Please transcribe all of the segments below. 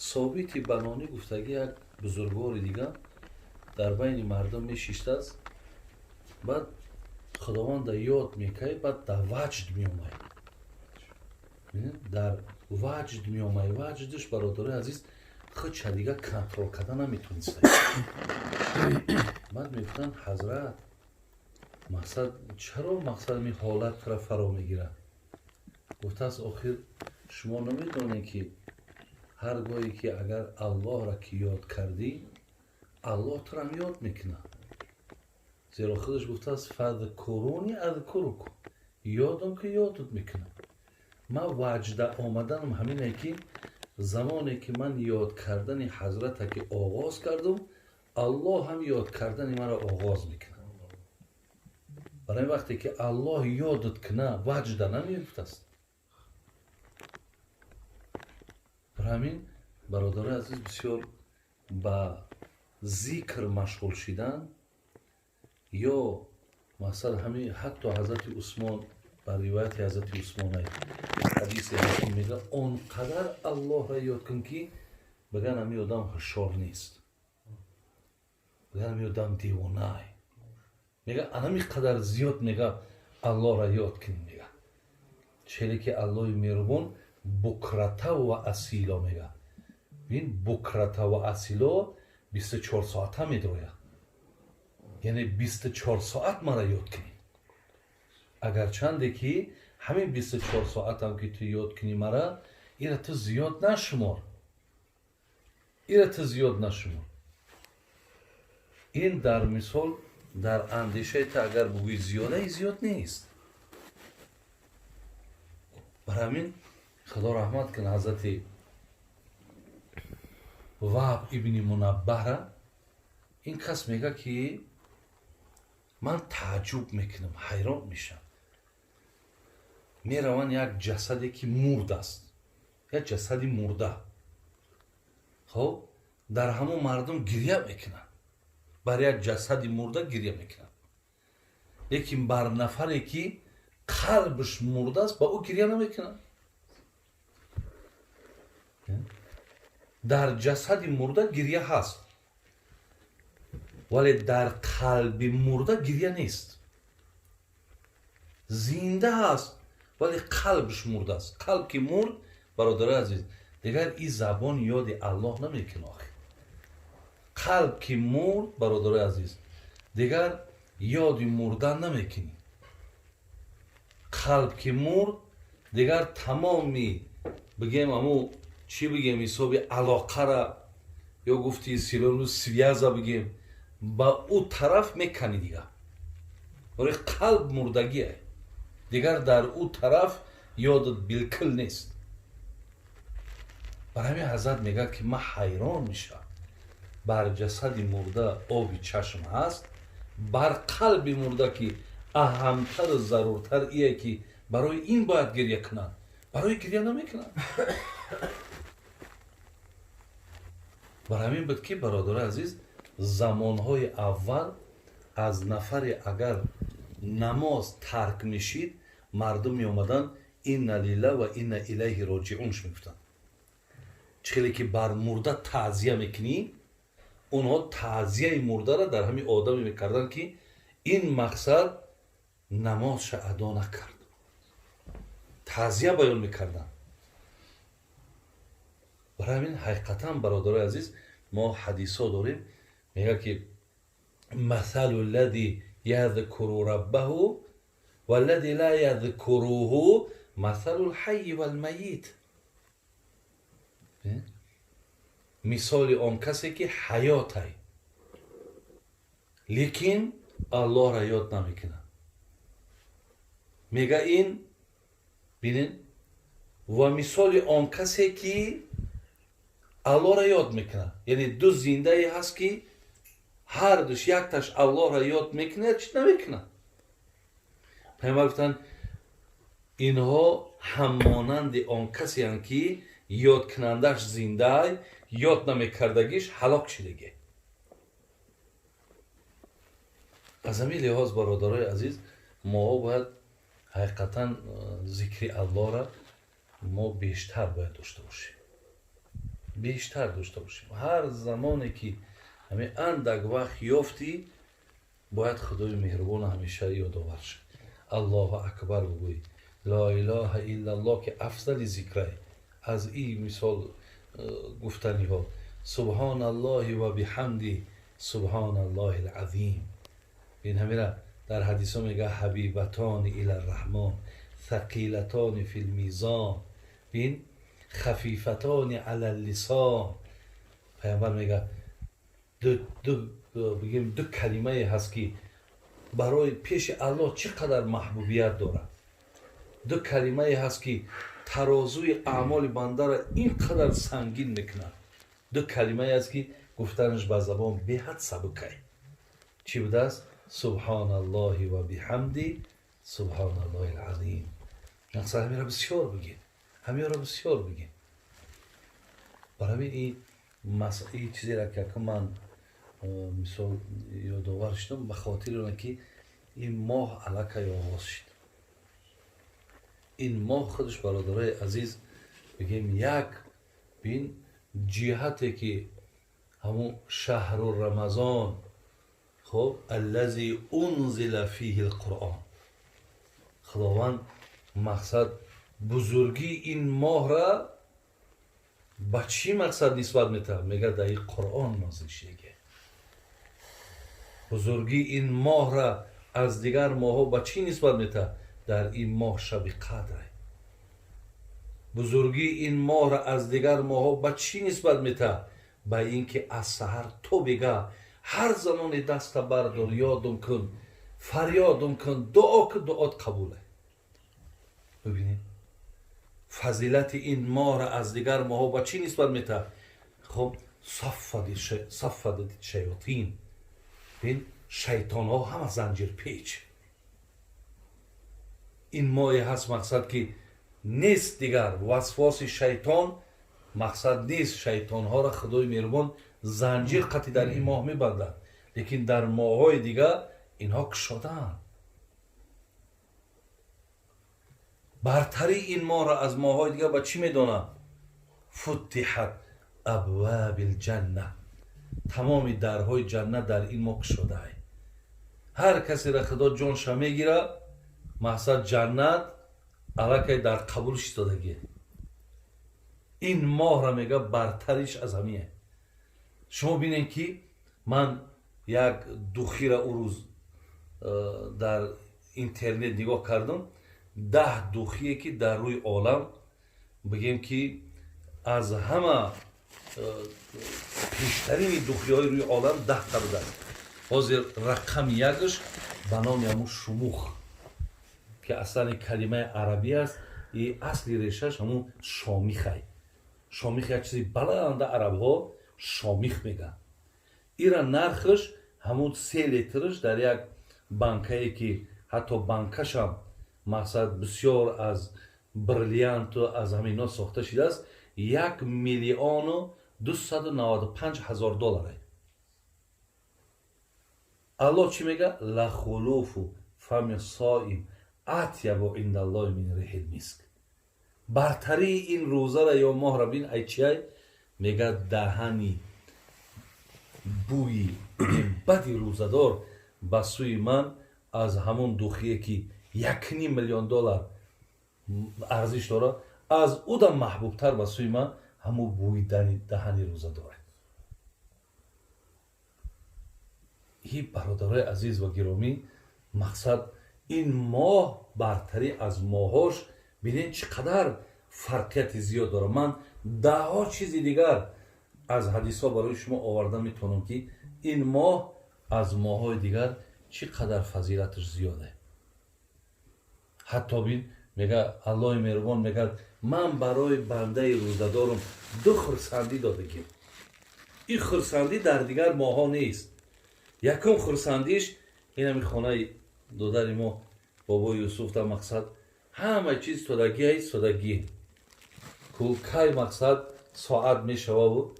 ثابت بنانی گفتگی یک بزرگوار دیگه در بین مردم میشیشته است. بعد خداوند یاد میکنه، بعد در وجد میومد، در وجد میومد. وجدش برادر عزیز خودش دیگه کنترل کردن نمیتونسته. بعد میگفتن حضرت مقصد چرا مقصد می حالت را فرا میگیره؟ گفته است آخر شما نمیدونید که هر گاهی که اگر الله را که یاد کردی الله تو را یاد میکنه. زیرا خودش گفته است فذکرونی اذکرکم، یادم که یادت میکنم. من وجد آمدنم همینه که زمانی که من یاد کردن حضرت که آغاز کردم الله هم یاد کردن من را آغاز میکنه. برای وقتی که الله یادت کنه وجد نمیفته است. برای همین برادر عزیز بسیار با ذکر مشغول شدن، یا مثلا همین حتی حضرت عثمان بر روایت حضرت عثمان حدیث میگه اونقدر الله را یاد کن که بگن همی آدم هشار نیست، بگن همی آدم دیوانه، میگه همی قدر زیاد میگه الله را یاد کن. میگه چلی که الله میربون بکرته و اصیلا میگه. بین بکرته و اصیلا 24 ساعته میدرویه، یعنی 24 ساعت مرا یاد کنی. اگر چنده که همین 24 ساعت هم که تو یاد کنی مرا، ایره تو زیاد نشمار، ایره تو زیاد نشمار. این در مثال در اندیشه تا اگر بگوی زیاده، ای زیاد نیست. برای همین خدا رحمت کنه حضرت وهب ابن منبه را، این کس میگه که من تعجب میکنم، حیران میشم. میروان یک جسدی که مرده است، یک جسدی مرده، خب در همون مردم گریه میکنن، برای یک جسدی مرده گریه میکنن. لیکن بر نفری که قلبش مرده است با او گریه نمیکنن. در جسدی مرده گریه هست، ولی در قلب مرده گریه نیست. زنده هست ولی قلبش مرده است. قلب که مرد برادر عزیز دیگر این زبان یاد الله نمیکنه. قلب که مرد برادر عزیز دیگر یاد مردن نمیکنی. قلب که مرد دیگر تمامی بگیم همو چی بگیم حساب علاقه را یا گفتی سیلون سویازه بگیم با او طرف میکنی دیگر. ولی قلب مردگیه دیگر در او طرف یادت بالکل نیست. برای همین حضرت میگه که من حیران میشم، بر جسد مرده آبی چشم هست، بر قلب مرده که اهمتر و ضرورتر ایه که برای این باید گریه کنن، برای گریه نمیکنن. برای همین بود که برادر عزیز زمانهای اول از نفر اگر نماز ترک میشید مردم می آمدن این لیله و این الیه راجعونش میگفتن. چلی که بر مرده تعزیه میکنی، اونها تعزیه مرده را در همین آدمی میکردن که این مقصد نمازش ادا نکرد، تعزیه بیان میکردن. برای همین حقیقتا برادر عزیز ما حدیث ها داریم میگه که مثل الذی یذکر ربه والذی لا یذکره مثل الحی والمیت. مثال آن کسی که حیات های لیکن الله را یاد نمیکنه. میگه این بینین و مثال آن کسی که الله را یاد میکنه، یعنی دو زنده ای هست که هر دوش یک تاش الله را یاد میکنه چی نمیکنه. پیامبر گفتن اینها همانند آن کسی هستند که یاد کنندش زنده یاد نمیکردگیش هلاک شدگی. از همین لحاظ برادرای عزیز ما باید حقیقتا ذکر الله را ما بیشتر باید داشته باشیم. بیشتر داشته باشیم. هر زمانی که همین اندک وقت یافتی باید خدای مهربان همیشه یادآور شد. الله اکبر بگوی، لا اله الا الله که افضل ذکره. از این مثال گفتنی ها، سبحان الله و بحمدی سبحان الله العظیم. این همیشه در حدیث ها میگه حبیبتان الی الرحمن ثقیلتان فی المیزان بین خفیفتان علی اللسان. پیامبر میگه دو کلمه هست که برای پیش الله چقدر محبوبیت داره. دو کلمه هست که ترازوی اعمال بنده را اینقدر سنگین میکنه. دو کلمه هست که گفتنش به زبان بهت سبکه. چی بوده است؟ سبحان الله و بحمدی سبحان الله العظیم. نقصه همین را بسیار بگید، همین را بسیار بگید. برای این مسئله چیزی را که من مثال یادآور شدم به خاطر اونه که این ماه علاقه آغاز شد. این ماه خودش برادرای عزیز بگیم یک بین جهتی که همون شهر رمضان، خب الذی انزل فیه القرآن، خداوند مقصد بزرگی این ماه را با چی مقصد نسبت میده؟ میگه در این قرآن نازل شده. بزرگی این ماه را از دیگر ماه ها با چی نسبت میده؟ در این ماه شب قدر. بزرگی این ماه را از دیگر ماه ها با چی نسبت میده؟ با اینکه از سحر تو بگه هر زمان دست بردار، یادم کن، فریادم کن، دعا کن، دعات قبوله. ببینید فضیلت این ماه را از دیگر ماه ها با چی نسبت میده؟ خب صفد شیاطین، این شیطان ها همه زنجیر پیچ. این ماه هست مقصد که نیست دیگر وسواس شیطان، مقصد نیست شیطان ها را خدای مهربان زنجیر قطعی در این ماه میبندند، لیکن در ماه های دیگر اینها کشادن. برتری این ماه را از ماه های دیگر با چی میدانند؟ فتحت ابواب الجنه، تمام درهای جنت در این ماه شده. هر کسی را خدا جانش میگیره مقصد جنت علاقه در قبولش دادگی. این ماه را میگه برتریش از همیه. شما بینید که من یک دوخی را او روز در اینترنت نگاه کردم، 10 دوخیه که در روی عالم بگیم که از همه پیشترین دوخی های روی عالم 10 تا بوده. حاضر رقم یکش به نام همون شموخ که اصلا کلمه عربی است، این اصلی ریشش همون شامیخه. شامیخ یک چیزی بلند عرب ها شامیخ میگن. ایرا نرخش همون 3 لیترش در یک بانکایی که حتی بانکش هم مقصد بسیار از بریلیانت و از همینا ساخته شده است، 1,295,000 دلاره. الله چی میگه؟ لخلوف فم الصائم اطیب عند الله من ریح المسک. برتری این روزه را یا ماه را بین ای چی؟ میگه دهنی بوی بدی روزدار به سوی من از همون دوخیه که 1.5 میلیون دلار ارزش داره، از او دا محبوب تر به سوی من همون بوی دهنی روزه داره. این برادرای عزیز و گرامی، مقصد این ماه برتری از ماهاش ببینید چقدر فرقیت زیاد داره. من 10 چیز دیگر از حدیث ها برای شما آوردم میتونم که این ماه از ماه های دیگر چقدر فضیلتش زیاده. حتی بین میگه الله مهربان میگه من برای بنده روزدارم 2 خرسندی دادگیم. این خرسندی در دیگر ماه ها نیست. یکم خرسندیش این همی خانه دادر ما بابا یوسف در مقصد همه چیز تودگی های سودگی که که مقصد ساعت میشوه بود.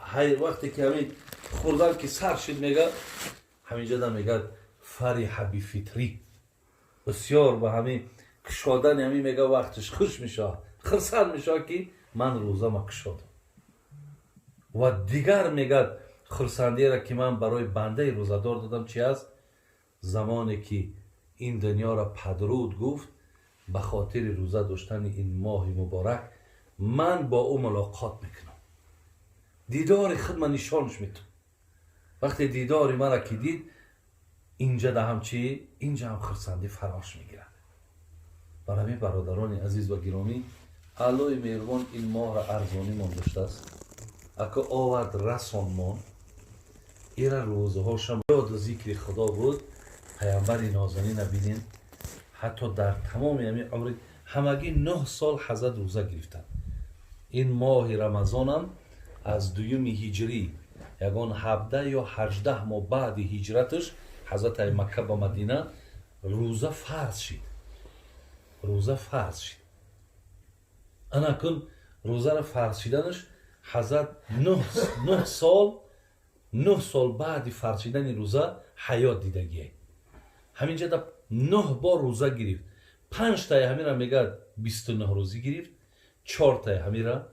های وقتی که همین خوردن که سر شد میگه همینجا در میگه فریح بی فطری، بسیار به همین کشادن همین میگه وقتش خوش میشه، خرسند میشه که من روزه ما کشادم. و دیگر میگه خرسندی را که من برای بنده روزدار دادم چی است؟ زمانی که این دنیا را پدرود گفت به خاطر روزه داشتن این ماه مبارک من با او ملاقات میکنم، دیدار خود من نشانش میتونم. وقتی دیدار مرا که دید اینجا ده هم چی؟ اینجا هم خرسندی فراش میگیرد. برای همین برادران عزیز و گرامی، علای مهربان این ماه را ارزانی من داشته است. اگه آورد رسان من ایره روزهاشم یاد و ذکر خدا بود. پیامبر نازنین نبینین حتی در تمام همین عمر همگی 9 سال حضرت روزه گرفتن. این ماه رمضان هم از دویم هجری یگان 17 یا 18 ماه بعد هجرتش حضرت مکه به مدینه روزه فرض شد. روزه فرض شد. انا کن روزه را فرض شدنش حضرت 9 سال بعد فرض شدن روزه حیات دیدگیه. همینجا در 9 بار روزه گرفت. 5 تای همین را میگه 29 روزی گرفت، 4 تای همین را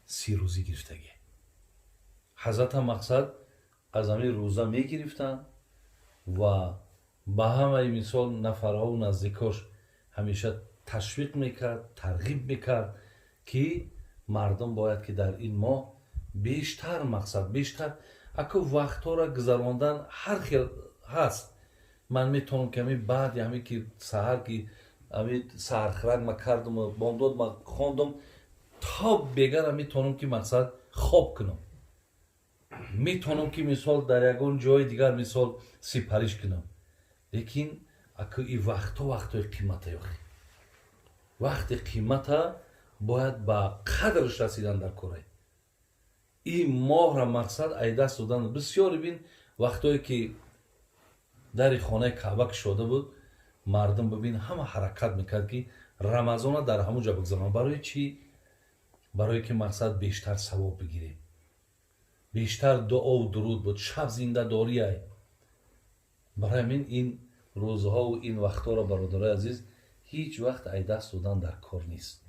30 روزی گرفتگی. حضرت هم مقصد از همین روزه میگرفتن و به همه مثال نفرها و نزدیکاش همیشه تشویق میکرد، ترغیب میکرد که مردم باید که در این ماه بیشتر مقصد بیشتر اکو وقتها را گذراندن هر خیل هست. من میتونم کمی بعد همین که سحر که همین سحرخرک ما کردم و بامداد ما خوندم تا بگر میتونم که مقصد خواب کنم، میتونم که مثال در یکون جای دیگر مثال سپریش کنم. لیکن اکو این وقتهای قیمت یاخی وقت قیمت باید با قدرش رسیدن در کره. این ماه را مقصد ایدست دادن بسیار بین وقتایی که در خانه کعبه شده بود مردم ببین همه حرکت میکرد که رمضان در همونجا بگذارن. برای چی؟ برای که مقصد بیشتر ثواب بگیریم، بیشتر دعا و درود بود، شب زنده داری ای. برای همین این روزها و این وقتها را برادرای عزیز هیچ وقت ای دست دادن در کار نیست،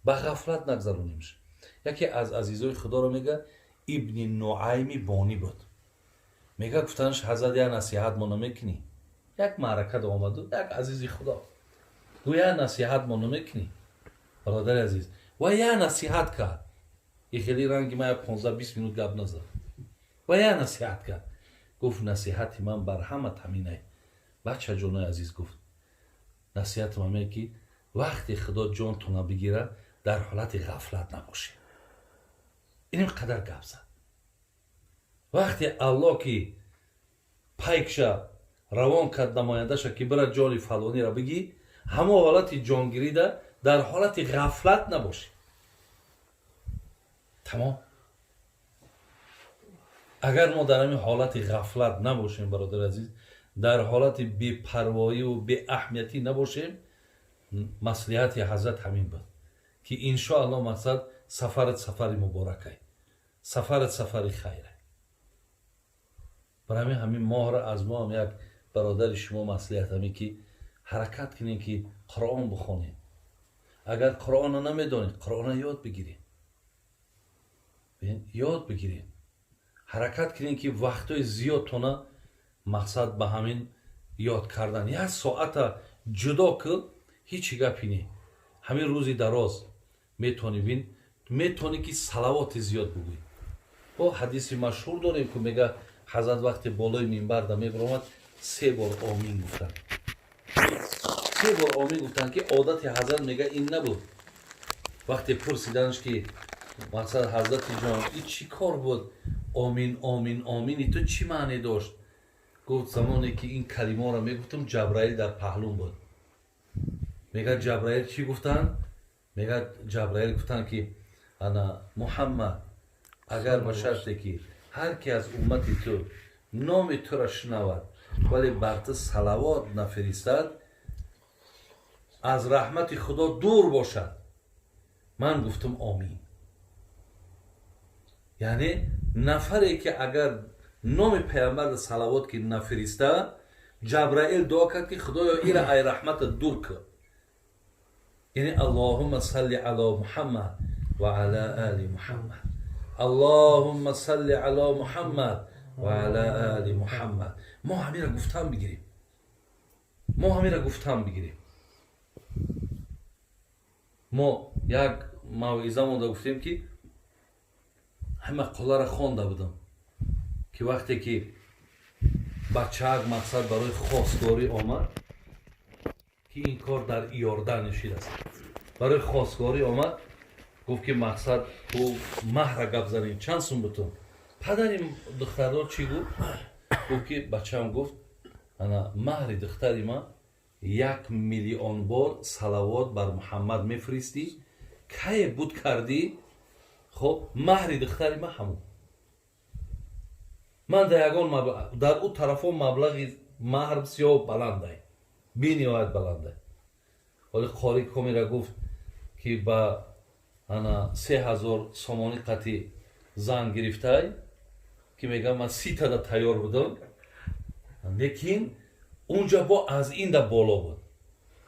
به غفلت نگذرونیمش. یکی از عزیزای خدا رو میگه ابن نعیم بانی بود، میگه گفتنش حضرت یا نصیحت ما نمیکنی. یک معرکت آمد و یک عزیزی خدا گویا نصیحت ما نمیکنی برادر عزیز و یا نصیحت کرد. یه خیلی رنگی ما 15-20 minut گپ نزد و یا نصیحت کرد. گفت نصیحت من بر همه تمینه. بچه جانای عزیز گفت نصیحت من میگه که وقتی خدا جان تو بگیره در حالت غفلت نباشی. اینم قدر گپ زد. وقتی الله که پیکشه روان کرد نمایندهشه که برای جان فلانی را بگی همه حالت جانگیری در حالت غفلت نباشی. تمام. اگر ما در همین حالت غفلت نباشیم برادر عزیز، در حالت بی‌پروایی و بی اهمیتی نباشیم، مصلحت حضرت همین بود که انشاءالله مقصد سفرت سفری مبارکه، سفرت سفری خیره. برای همین ماه را از ما هم یک برادر شما مصلحت همین که حرکت کنین که قرآن بخونین. اگر قرآن را نمیدونید قرآن را یاد بگیرین، یاد بگیرین، حرکت کنین که وقتای زیاد تونه مقصد به همین یاد کردن. یک ساعت جدا که هیچ گپی نی. همین روزی دراز میتونی که صلوات زیاد بگوی. با حدیث مشهور داریم که میگه حضرت وقتی بالای منبر دا میبرامد 3 بار آمین گفتن. 3 بار آمین گفتن که عادت حضرت میگه این نبود. وقتی پرسیدنش که مقصد حضرت جان این چی کار بود؟ آمین آمین آمینی تو چی معنی داشت؟ گفت زمانی که این کلمه را میگفتم جبرائیل در پهلوم بود. میگه جبرائیل چی گفتن؟ میگه جبرائیل گفتن که انا محمد اگر به شرطی که هر کی از امتی تو نام تو را شنود ولی بر تو صلوات نفرستد از رحمت خدا دور باشد. من گفتم آمین. یعنی نفری که اگر نام پیامبر صلوات که نفرسته جبرائیل دعا کرد که خدایا این ای رحمت دور کن. یعنی اللهم صل علی محمد و علی آل محمد. اللهم صل علی محمد و علی آل محمد. ما همین را گفتم بگیریم. ما یک موعظه مونده گفتیم که همه قولا را خوانده بودم که وقتی که بچه‌ک مقصد برای خواستگاری آمد که این کار در ایاردن نشید است، برای خواستگاری آمد گفت که مقصد تو مهر گپ زنیم چند سوم بتون. پدر دختردار چی گفت؟ گفت که بچه‌م گفت انا مهر دختری ما 1,000,000 بار صلوات بر محمد میفرستی کی بود کردی. خب مهر دختری ما همون. من در یگان مبلغ در اون طرفا مبلغ مهر بسیار بلنده، بی نهایت بلنده. ولی قاری کمی را گفت که با انا 3,000 سومانی قطعی زن گرفته که میگم من 30 تا تیار بودم، لیکن اونجا با از این در بالا بود.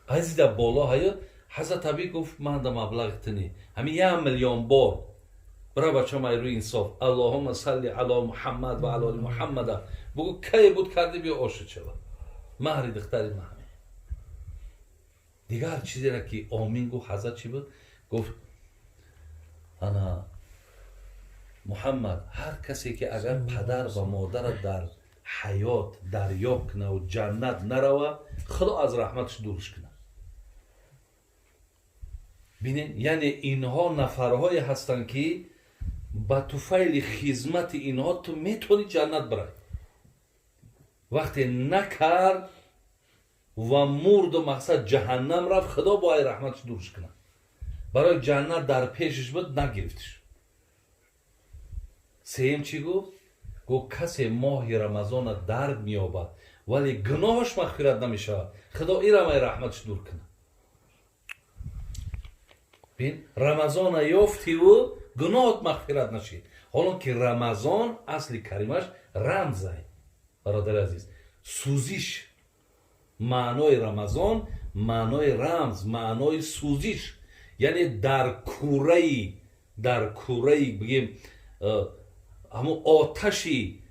از این در بالا هاید حضرت عبی گفت من در مبلغ تنی همین 1,000,000 بار برای بچه ما روی انصاف اللهم صل علی محمد و علی آل محمد بگو کی بود کردی بیا عاشق شد. مهر دختری ما همین. دیگر چیزی را که آمین گفت حضرت چی بود؟ گفت انا محمد هر کسی که اگر پدر و مادر در حیات دریاب کنه و جنت نروه خدا از رحمتش دورش کنه. بینین یعنی اینها نفرهای هستن که با توفیل خدمت اینها تو میتونی جنت برای. وقتی نکرد و مرد و مقصد جهنم رفت خدا با رحمتش دورش کنه. برای جنت در پیشش بود نگرفتش. سیم چی گفت؟ گفت کسی ماه رمضان درد میابد ولی گناهش مغفرت نمیشه خدا این رحمتش دور کنه. بین رمضان یافتی و گناهت مغفرت نشید. حالا که رمضان اصل کریمش رمزه. برادر عزیز سوزش معنای رمضان معنای رمز معنای سوزش، یعنی در کوره بگیم همون آتشی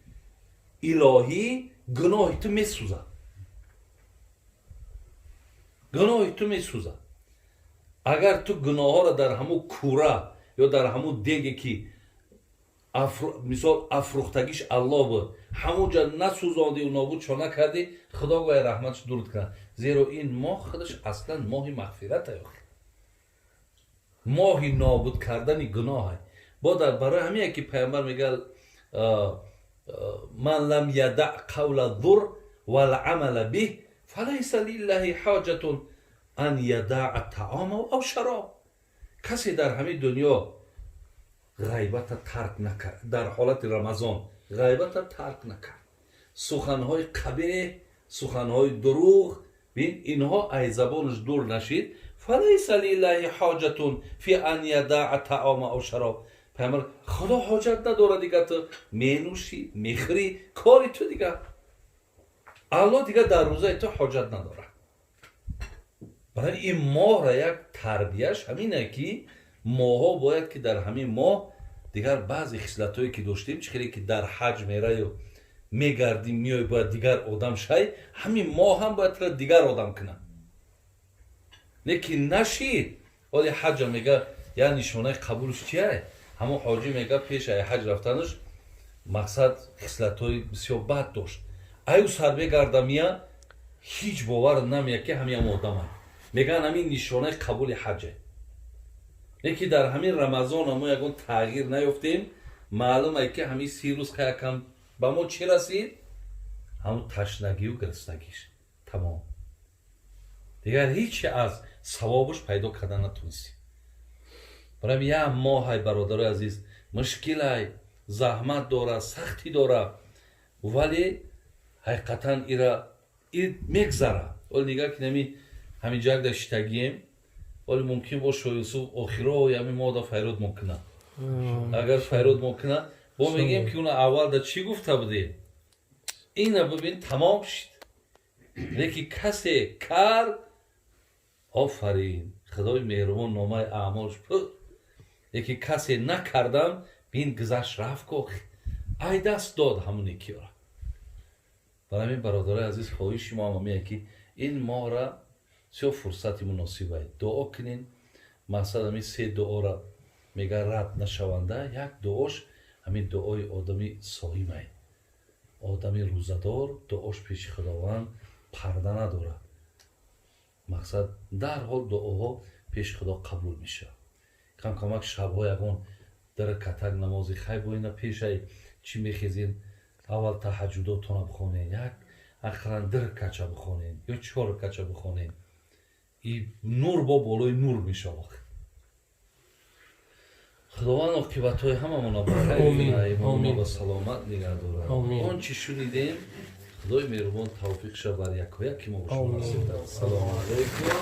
الهی گناه تو میسوزه. اگر تو گناه ها را در همون کوره یا در همون دیگه که مثال افروختگیش الله بود همونجا نسوزاندی و نابود شو نکردی خدا باید رحمتش دور کنه. زیرا این ماه خودش اصلا ماه مغفرت ماه نابود کردن گناه با در برای همین که پیامبر میگه من لم یدع قول الضر والعمل به فلیس لله حاجة ان یدع الطعام او شراب. کسی در همین دنیا غیبت ترک نکرد، در حالت رمضان غیبت ترک نکرد، سخنهای قبیح سخنهای دروغ بین اینها از زبانش دور نشید فلیس لله حاجة فی ان یدع الطعام او شراب. پیامبر خدا حاجت نداره دیگه تو مینوشی میخری کاری تو دیگه الله دیگه در روزه تو حاجت نداره. برای این ماه را یک تربیهش همینه که ماها باید که در همین ماه دیگر بعضی خصلتایی که داشتیم چخیلی که در حج میره و میگردیم میای باید دیگر آدم شای همین ماه هم باید دیگر آدم کنه. لیکن نشید ولی حج میگه یا نشانه قبولش چیه؟ همون حاجی میگه پیش حج رفتنش مقصد خصلت‌های بسیار بد داشت. ایو سر بگرده میاد هیچ باور نمیاد که همین آدمه. میگن همین نشانه قبول حجه. لیکن در همین رمضان ما یکون تغییر نیفتیم معلومه که همین 30 روز که یکم با ما چی رسید؟ همون تشنگی و گرسنگیش تمام. دیگر هیچی از ثوابش پیدا کردن نتونستیم. برای یه ماه برادر عزیز مشکل های زحمت داره سختی داره ولی حقیقتا این میگذره. ولی نگاه کنیم همین جا داشتگیم ولی ممکن باشه یوسف آخرا یا همین ماده فیرود ممکنه. اگر فیرود ممکنه با میگیم که اون اول در چی گفته بودیم این ببین تمام شد. لیکن کسی کرد آفرین خدای مهربان نامه اعمالش پر. یکی کسی نکردم این گذشت رفت که ای دست داد همونی که را. برای همین برادر عزیز خواهش ما میگه که این ماه را سه فرصت مناسب است. دعا کنین. مثلا می سه دعا را میگه رد نشونده. یک دعاش همین دعای آدمی صائم است. آدمی روزدار دعاش پیش خداوند پرده نداره. مقصد در حال دعاها پیش خدا قبول میشه. کم کمک شب‌ها یگان در کتک نمازی خیلی بوینا پیش ای چی میخیزین اول تهجداتون بخونین یک اخرا در کچه بخونین یا 4 کچه بخونین این نور با بالای نور میشه. خداوند عاقبت های همه منا بخیر ایمان با سلامت نگه داره. آن چی شنیدیم خدای مهربان توفیق شه بر یک ما با شما نصیب. سلام علیکم.